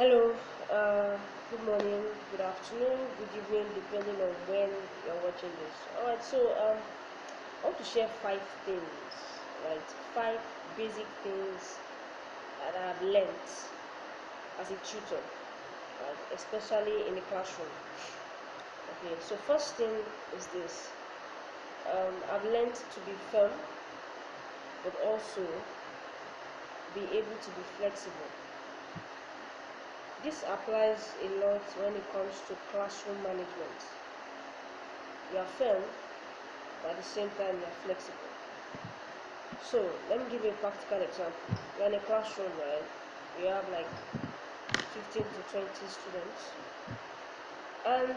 Hello, good morning, good afternoon, good evening, depending on when you're watching this. Alright, so I want to share 5 things, right? 5 basic things that I've learned as a tutor, right? Especially in the classroom. Okay, so first thing is this. I've learned to be firm, but also be able to be flexible. This applies a lot when it comes to classroom management. You are firm, but at the same time you are flexible. So let me give you a practical example. You're in a classroom, right? You have like 15 to 20 students, and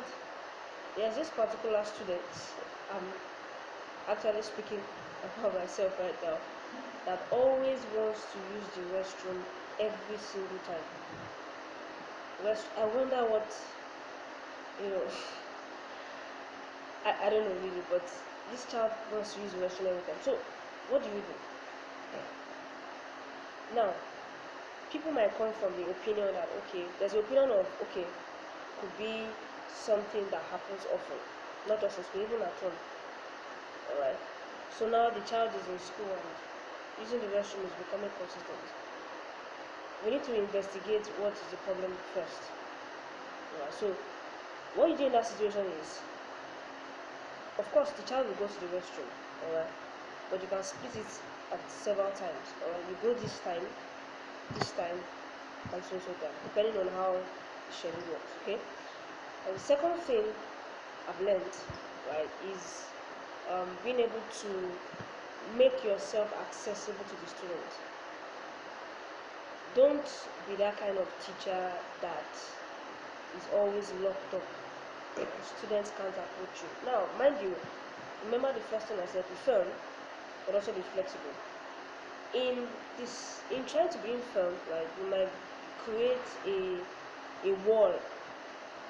there's this particular student. I'm actually speaking about myself right now, that always wants to use the restroom every single time. I wonder what, you know, I don't know really, but this child wants to use the restroom every time. So, what do you do? Now, people might come from the opinion that, okay, there's the opinion of, okay, could be something that happens often, not just in school, even at home. Alright? So now the child is in school and using the restroom is becoming consistent. We need to investigate what is the problem first. Alright, so what you do in that situation is, of course, the child will go to the restroom, alright, but you can split it at several times. Alright, you go this time, and so time, depending on how the schedule works. Okay. And the second thing I've learned, right, is being able to make yourself accessible to the students. Don't be that kind of teacher that is always locked up. Students can't approach you. Now, mind you, remember the first thing I said: be firm, but also be flexible. In trying to be firm, right, you might create a wall,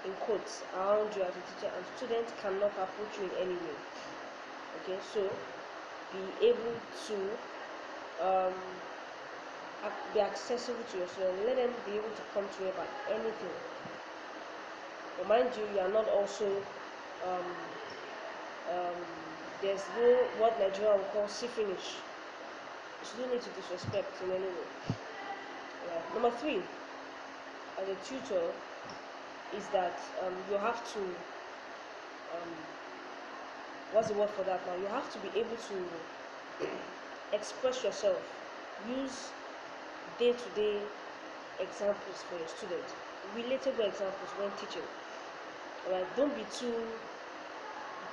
in quotes, around you as a teacher, and students cannot approach you in any way. Okay, so be able to be accessible to your students. Let them be able to come to you about anything. But mind you, you are not also there's no what Nigeria will call see finish. You shouldn't need to disrespect in any way. Right. Number 3, as a tutor, is that you have to what's the word for that now? You have to be able to express yourself. Use day-to-day examples for your students, relatable examples when teaching. Alright, don't be too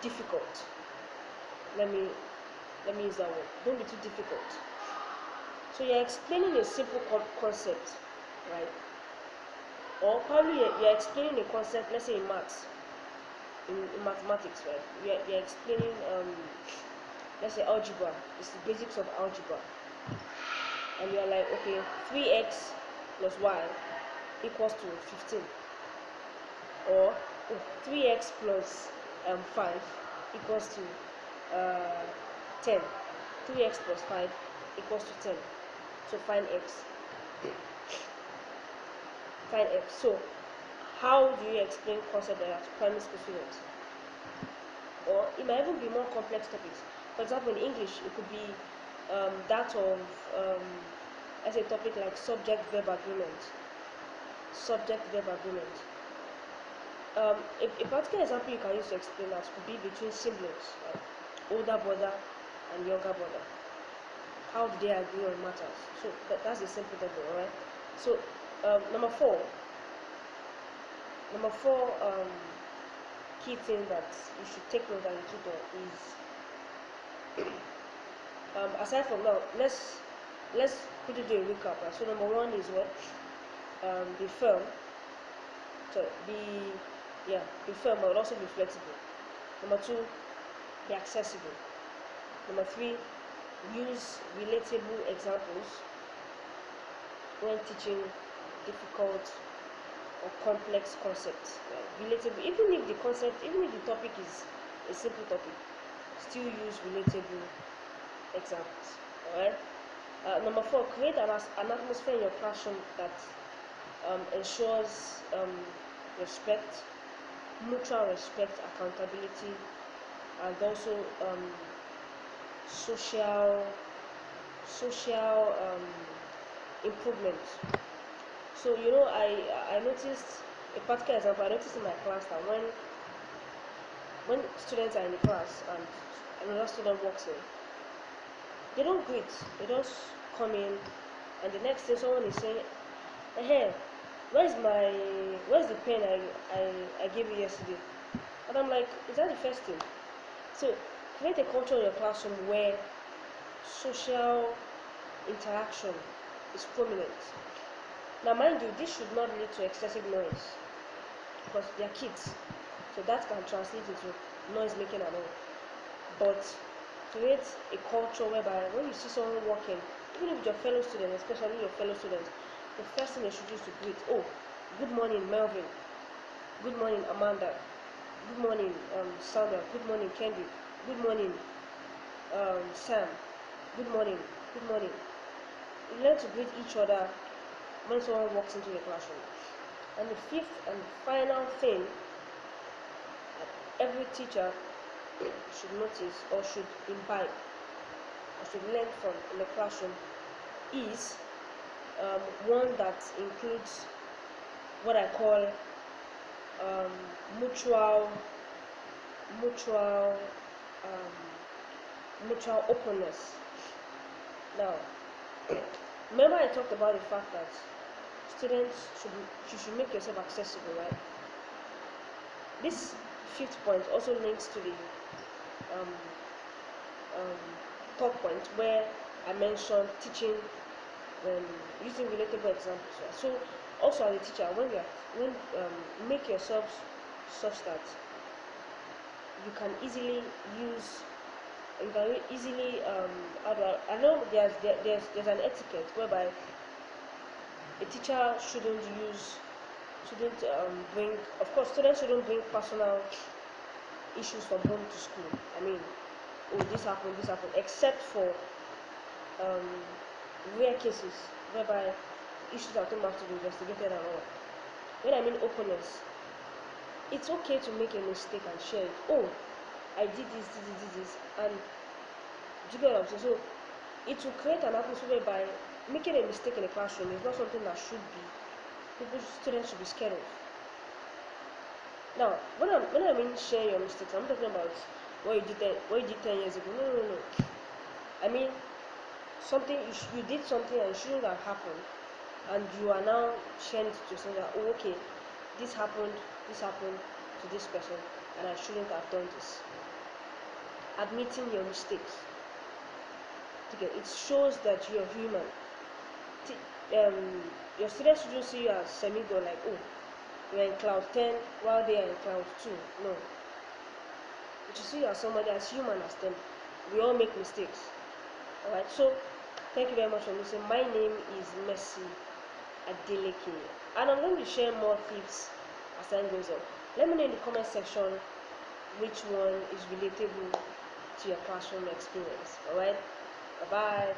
difficult. Let me use that word. Don't be too difficult. So you're explaining a simple concept, right? Or probably you're explaining a concept, let's say in maths, in mathematics, right? You're explaining, let's say algebra. It's the basics of algebra. And you're like, okay, 3x plus y equals to 15. Or 3x plus 5 equals to 10. 3x plus 5 equals to 10. So find x. Find x. So how do you explain concept like that to primary school students? Or it might even be more complex topics. For example, in English, it could be that of as a topic like subject-verb agreement. Subject-verb agreement. A practical example you can use to explain that could be between siblings, like older brother and younger brother. How do they agree on matters? So that's a simple topic, alright? So number four key thing that you should take note as a tutor is aside from now, let's quickly do a recap. Right? So number 1 is what? Be firm. So be firm, but also be flexible. Number 2, be accessible. Number 3, use relatable examples when teaching difficult or complex concepts. Right? Relatable, even if the topic is a simple topic, still use relatable examples. Alright. Number 4, create an atmosphere in your classroom that ensures respect, mutual respect, accountability, and also social social improvement. So I noticed a particular example. I noticed in my class that when students are in the class and another student walks in, they don't greet. They just come in, and the next thing someone is saying, "Hey, where's the pen I gave you yesterday?" And I'm like, "Is that the first thing?" So create a culture in your classroom where social interaction is prominent. Now, mind you, this should not lead to excessive noise because they are kids, so that can translate into noise making and all. But create a culture whereby when you see someone walking, even if your fellow students, especially your fellow students, the first thing they should do is to greet. Oh, good morning, Melvin. Good morning, Amanda. Good morning, Sandra. Good morning, Kendrick. Good morning, Sam. Good morning. Good morning. You learn to greet each other when someone walks into the classroom. And the fifth and final thing that every teacher should notice or should imbibe or should learn from in the classroom is one that includes what I call um, mutual mutual mutual openness. Now, remember I talked about the fact that students you should make yourself accessible, right? This fifth point also links to the um, um, third point where I mentioned teaching using relatable examples. Right? So also as a teacher, when make yourself such that you can easily use you can easily I know there's an etiquette whereby a teacher shouldn't bring, of course students shouldn't bring personal issues from home to school. I mean, oh, this happened, except for um, rare cases whereby issues at home have to be investigated and all. When I mean openness, it's okay to make a mistake and share it. Oh, I did this, and do you get what I'm saying? So it will create an atmosphere whereby making a mistake in a classroom is not something that students should be scared of. Now, when I mean share your mistakes, I'm talking about what you did 10 years ago. No. I mean something you did something and it shouldn't have happened, and you are now sharing it to yourself that, oh, okay, this happened to this person, and I shouldn't have done this. Admitting your mistakes. Okay, it shows that you're human. Your students shouldn't see you as semi-god, like, oh, you're in cloud 10 while they are in cloud 2. No. You should see you as somebody as human as them. We all make mistakes. Alright, so thank you very much for listening. My name is Messi Adeleke, and I'm going to share more tips as time goes on. Let me know in the comment section which one is relatable to your classroom experience. Alright, bye bye.